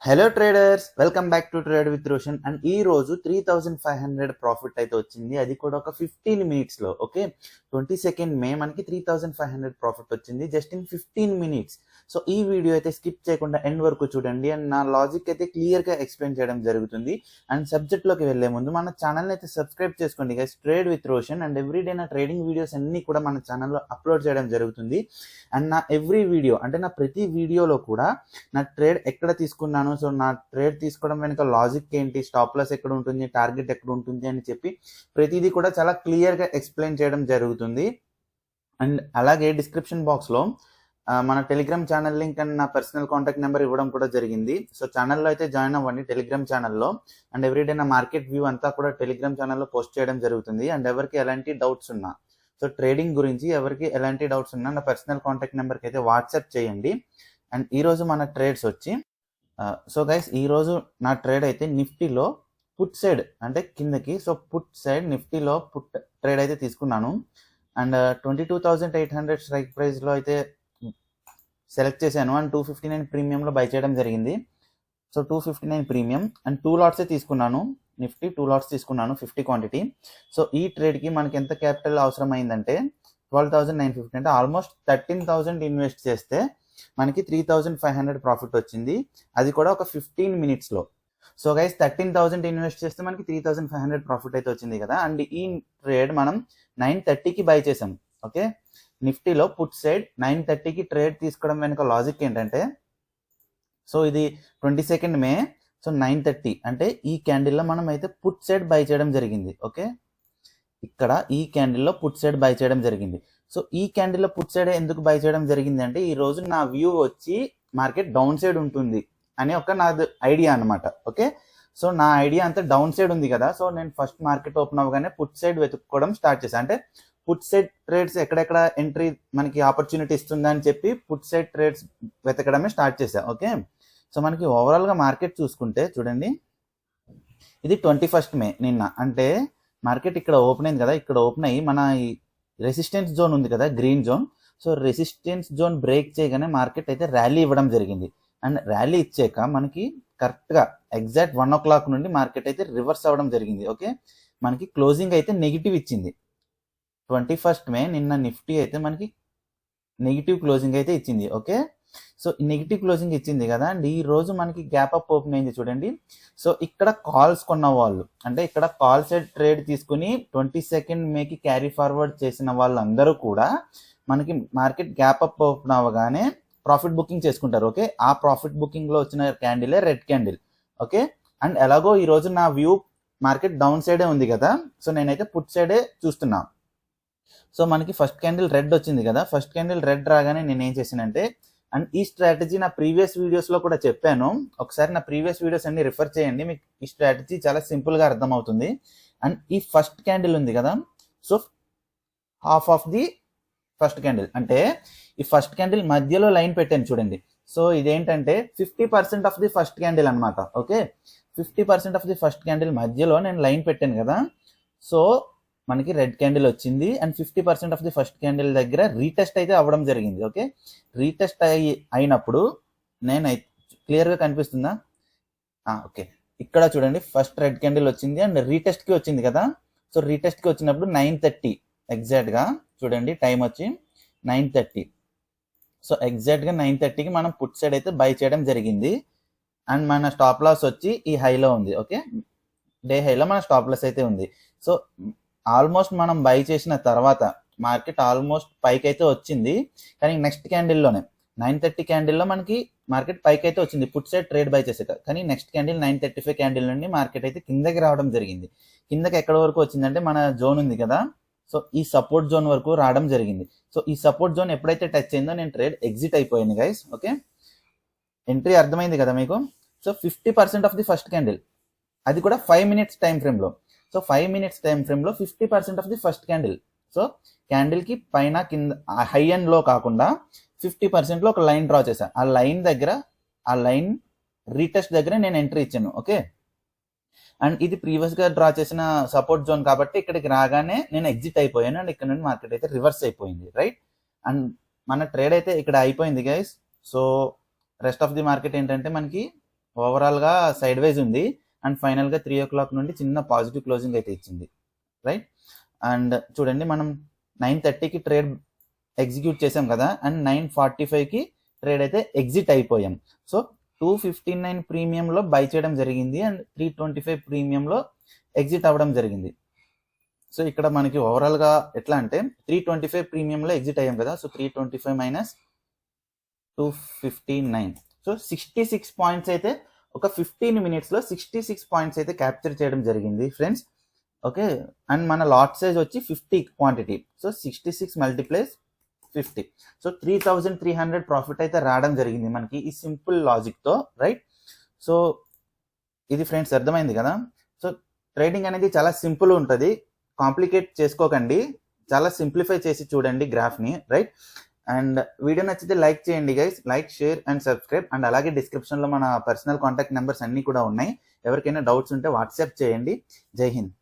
Hello traders, welcome back to trade with Roshan. And ఈ రోజు 3500 profit అయితే వచ్చింది, అది కూడా ఒక 15 మినిట్స్ లో. ఓకే, 22nd మే మనకి 3500 ప్రాఫిట్ వచ్చింది జస్ట్ ఇన్ 15 మినిట్స్. సో ఈ వీడియో అయితే స్కిప్ చేయకుండా ఎండ్ వరకు చూడండి అండ్ నా లాజిక్ అయితే క్లియర్ గా ఎక్స్ప్లెయిన్ చేయడం జరుగుతుంది. అండ్ సబ్జెక్ట్ లోకి వెళ్లే ముందు మన ఛానల్ అయితే సబ్స్క్రైబ్ చేసుకోండి guys, trade with Roshan. And everyday నా ట్రేడింగ్ వీడియోస్ అన్ని కూడా మన ఛానల్లో అప్లోడ్ చేయడం జరుగుతుంది. అండ్ నా ఎవ్రీ వీడియో అంటే నా ప్రతి వీడియోలో కూడా నా ట్రేడ్ ఎక్కడ తీసుకున్నాను, సో నా ట్రేడ్ తీసుకోవడం వెనుక లాజిక్ ఏంటి, స్టాప్ లాస్ ఎక్కడ ఉంటుంది, టార్గెట్ ఎక్కడ ఉంటుంది అని చెప్పి ప్రతిదీ కూడా చాలా క్లియర్గా ఎక్స్ప్లెయిన్ చేయడం జరుగుతుంది. అండ్ అలాగే డిస్క్రిప్షన్ బాక్స్లో మన టెలిగ్రామ్ ఛానల్ లింక్ అండ్ నా పర్సనల్ కాంటాక్ట్ నెంబర్ ఇవ్వడం కూడా జరిగింది. సో ఛానల్లో అయితే జాయిన్ అవ్వండి టెలిగ్రామ్ ఛానల్లో. అండ్ ఎవ్రీడే నా మార్కెట్ వ్యూ అంతా కూడా టెలిగ్రామ్ ఛానల్లో పోస్ట్ చేయడం జరుగుతుంది. అండ్ ఎవరికి ఎలాంటి డౌట్స్ ఉన్నా, సో ట్రేడింగ్ గురించి ఎవరికి ఎలాంటి డౌట్స్ ఉన్నా నా పర్సనల్ కాంటాక్ట్ నెంబర్కి అయితే వాట్సాప్ చేయండి. అండ్ ఈరోజు మన ట్రేడ్స్ వచ్చి సో గైస్ ఈరోజు నా ట్రేడ్ అయితే నిఫ్టీలో పుట్ సైడ్ అంటే కిందకి, సో పుట్ సైడ్ నిఫ్టీలో పుట్ ట్రేడ్ అయితే తీసుకున్నాను. అండ్ 22,800 స్ట్రైక్ ప్రైస్లో అయితే సెలెక్ట్ చేశాను. అండ్ 259 ప్రీమియంలో బై చేయడం జరిగింది. సో 259 ప్రీమియం అండ్ 2 లాట్సే తీసుకున్నాను. నిఫ్టీ 2 లాట్స్ తీసుకున్నాను, 50 క్వాంటిటీ. సో ఈ ట్రేడ్కి మనకి ఎంత క్యాపిటల్ అవసరం అయిందంటే 12,950, అంటే ఆల్మోస్ట్ 13,000 ఇన్వెస్ట్ చేస్తే మనకి 3,500 ప్రాఫిట్ వచ్చింది, అది కూడా ఒక 15 మినిట్స్లో. సో గైస్ 13,000 ఇన్వెస్ట్ చేస్తే మనకి 3,500 ప్రాఫిట్ అయితే వచ్చింది కదా. అండ్ ఈ ట్రేడ్ మనం 9:30కి బై చేసాం. ఓకే, నిఫ్టీలో పుట్ సైడ్ 9:30కి ట్రేడ్ తీసుకోవడం వెనుక లాజిక్ ఏంటంటే, సో ఇది 22nd మే, సో 9:30 అంటే ఈ క్యాండిల్లో మనం అయితే పుట్ సైడ్ బై చేయడం జరిగింది. ఓకే, ఇక్కడ ఈ క్యాండిల్లో పుట్ సైడ్ బై చేయడం జరిగింది. సో ఈ క్యాండిల్లో పుట్ సైడ్ ఎందుకు బై చేయడం జరిగింది అంటే, ఈ రోజు నా వ్యూ వచ్చి మార్కెట్ డౌన్ సైడ్ ఉంటుంది అని ఒక నాది ఐడియా అనమాట. ఓకే, సో నా ఐడియా అంతా డౌన్ సైడ్ ఉంది కదా. సో నేను ఫస్ట్ మార్కెట్ ఓపెన్ అవ్వగానే పుట్ సైడ్ వెతుక్కోవడం స్టార్ట్ చేశాను. అంటే పుట్ సైడ్ ట్రేడ్స్ ఎక్కడెక్కడ ఎంట్రీ మనకి ఆపర్చునిటీ ఇస్తుందా అని చెప్పి పుట్ సైడ్ ట్రేడ్స్ వెతకడమే స్టార్ట్ చేశాను. ఓకే, సో మనకి ఓవరాల్గా మార్కెట్ చూసుకుంటే చూడండి, ఇది 21st మే నిన్న. అంటే మార్కెట్ ఇక్కడ ఓపెన్ అయింది కదా, ఇక్కడ ఓపెన్ అయ్యి మన రెసిస్టెన్స్ జోన్ ఉంది కదా, green zone. So resistance zone break చేయగానే మార్కెట్ అయితే ర్యాలీ ఇవ్వడం జరిగింది. అండ్ ర్యాలీ ఇచ్చాక మనకి కరెక్ట్గా ఎగ్జాక్ట్ 1 o'clock నుండి మార్కెట్ అయితే రివర్స్ అవ్వడం జరిగింది. ఓకే, మనకి క్లోజింగ్ అయితే నెగిటివ్ ఇచ్చింది. 21st మే నిన్న నిఫ్టీ అయితే మనకి నెగిటివ్ క్లోజింగ్ అయితే ఇచ్చింది. ఓకే, సో నెగిటివ్ క్లోజింగ్ ఇచ్చింది కదా. అండ్ ఈ రోజు మనకి గ్యాప్ అప్ ఓపెన్ అయింది చూడండి. సో ఇక్కడ కాల్స్ కొన్న వాళ్ళు, అంటే ఇక్కడ కాల్ సైడ్ ట్రేడ్ తీసుకుని 22nd మేకి క్యారీ ఫార్వర్డ్ చేసిన వాళ్ళందరూ కూడా మనకి మార్కెట్ గ్యాప్ అప్ ఓపెన్ అవ్వగానే ప్రాఫిట్ బుకింగ్ చేసుకుంటారు. ఓకే, ఆ ప్రాఫిట్ బుకింగ్ లో వచ్చిన క్యాండిలే రెడ్ క్యాండిల్. ఓకే, అండ్ ఎలాగో ఈ రోజు నా వ్యూ మార్కెట్ డౌన్ సైడే ఉంది కదా, సో నేనైతే పుట్ సైడే చూస్తున్నా. సో మనకి ఫస్ట్ క్యాండిల్ రెడ్ వచ్చింది కదా, ఫస్ట్ క్యాండిల్ రెడ్ రాగానే నేను ఏం చేశానంటే, అండ్ ఈ స్ట్రాటజీ నా ప్రీవియస్ వీడియోస్లో కూడా చెప్పాను, ఒకసారి నా ప్రీవియస్ వీడియోస్ అన్ని రిఫర్ చేయండి, మీకు ఈ స్ట్రాటజీ చాలా సింపుల్గా అర్థమవుతుంది. అండ్ ఈ ఫస్ట్ క్యాండిల్ ఉంది కదా, so half of the first candle, అంటే ఈ ఫస్ట్ క్యాండిల్ మధ్యలో లైన్ పెట్టాను చూడండి. సో ఇదేంటంటే 50% ఆఫ్ ది ఫస్ట్ క్యాండిల్ అనమాట. Okay, 50% of the first candle మధ్యలో నేను లైన్ పెట్టాను కదా. సో మనకి రెడ్ క్యాండిల్ వచ్చింది and 50% of the first candle దగ్గర రీటెస్ట్ అయితే అవ్వడం జరిగింది. ఓకే, రీటెస్ట్ అయినప్పుడు నేను క్లియర్గా కనిపిస్తుందా? ఓకే, ఇక్కడ చూడండి ఫస్ట్ రెడ్ క్యాండిల్ వచ్చింది అండ్ రీటెస్ట్కి వచ్చింది కదా. సో రీటెస్ట్కి వచ్చినప్పుడు 9:30 ఎగ్జాక్ట్గా చూడండి, టైం వచ్చి 9:30. సో ఎగ్జాక్ట్గా 9:30కి మనం పుట్ సైడ్ అయితే బై చేయడం జరిగింది. అండ్ మన స్టాప్ లాస్ వచ్చి ఈ హైలో ఉంది. ఓకే, డే హైలో మన స్టాప్ లాస్ అయితే ఉంది. సో ఆల్మోస్ట్ మనం బై చేసిన తర్వాత మార్కెట్ ఆల్మోస్ట్ పైకి అయితే వచ్చింది, కానీ నెక్స్ట్ క్యాండిల్లోనే 9:30 క్యాండిల్లో మనకి మార్కెట్ పైకి అయితే వచ్చింది పుట్ సైడ్ ట్రేడ్ బై చేసాక. కానీ నెక్స్ట్ క్యాండిల్ 9:35 క్యాండిల్ నుండి మార్కెట్ అయితే కిందకి రావడం జరిగింది. కిందకి ఎక్కడ వరకు వచ్చిందంటే మన జోన్ ఉంది కదా, సో ఈ సపోర్ట్ జోన్ వరకు రావడం జరిగింది. సో ఈ సపోర్ట్ జోన్ ఎప్పుడైతే టచ్ అయిందో నేను ట్రేడ్ ఎగ్జిట్ అయిపోయింది గైస్. ఓకే, ఎంట్రీ అర్థమైంది కదా మీకు. So 50% of the first candle, అది కూడా 5 minutes టైం ఫ్రేమ్లో. సో 5 minutes టైం ఫ్రేమ్లో 50% of the first candle. So క్యాండిల్కి పైన కింద హై అండ్ లో కాకుండా 50%లో ఒక లైన్ డ్రా చేశాను. ఆ లైన్ దగ్గర, ఆ లైన్ రీటెస్ట్ దగ్గర నేను ఎంట్రీ ఇచ్చాను. ఓకే, అండ్ ఇది ప్రీవియస్గా డ్రా చేసిన సపోర్ట్ జోన్ కాబట్టి ఇక్కడికి రాగానే నేను ఎగ్జిట్ అయిపోయాను అండ్ ఇక్కడ నుండి మార్కెట్ అయితే రివర్స్ అయిపోయింది. రైట్, అండ్ మన ట్రేడ్ అయితే ఇక్కడ అయిపోయింది guys. So rest of the market ఏంటంటే మనకి ఓవరాల్గా సైడ్ వైజ్ ఉంది అండ్ ఫైనల్గా 3 o'clock నుండి చిన్న పాజిటివ్ క్లోజింగ్ అయితే ఇచ్చింది, రైట్. అండ్ చూడండి మనం 9:30కి ట్రేడ్ ఎగ్జిక్యూట్ చేసాం కదా, అండ్ 9:45కి ట్రేడ్ అయితే ఎగ్జిట్ అయిపోయాం. సో 259 ప్రీమియంలో బై చేయడం జరిగింది అండ్ 325 ప్రీమియంలో ఎగ్జిట్ అవ్వడం జరిగింది. సో ఇక్కడ మనకి ఓవరాల్గా ఎట్లా అంటే 325 ప్రీమియంలో ఎగ్జిట్ అయ్యాం కదా, సో 325 మైనస్ 259, సో 66 పాయింట్స్ అయితే ఒక 15 minutesలో 66 పాయింట్స్ అయితే క్యాప్చర్ చేయడం జరిగింది ఫ్రెండ్స్. ఓకే, అండ్ మన లాట్ సైజ్ వచ్చి 50 quantity, so 66 multiplies 50, so 3,300 profit అయితే రావడం జరిగింది మనకి ఈ సింపుల్ లాజిక్తో, రైట్. సో ఇది ఫ్రెండ్స్ అర్థమైంది కదా. సో ట్రేడింగ్ అనేది చాలా సింపుల్ ఉంటుంది, కాంప్లికేట్ చేసుకోకండి, చాలా సింప్లిఫై చేసి చూడండి గ్రాఫ్ని, రైట్. అండ్ వీడియో నచ్చితే లైక్ చేయండి guys, like, share and subscribe. And అలాగే డిస్క్రిప్షన్లో మన పర్సనల్ కాంటాక్ట్ నెంబర్స్ అన్నీ కూడా ఉన్నాయి, ఎవరికైనా డౌట్స్ ఉంటే వాట్సాప్ చేయండి. జై హింద్.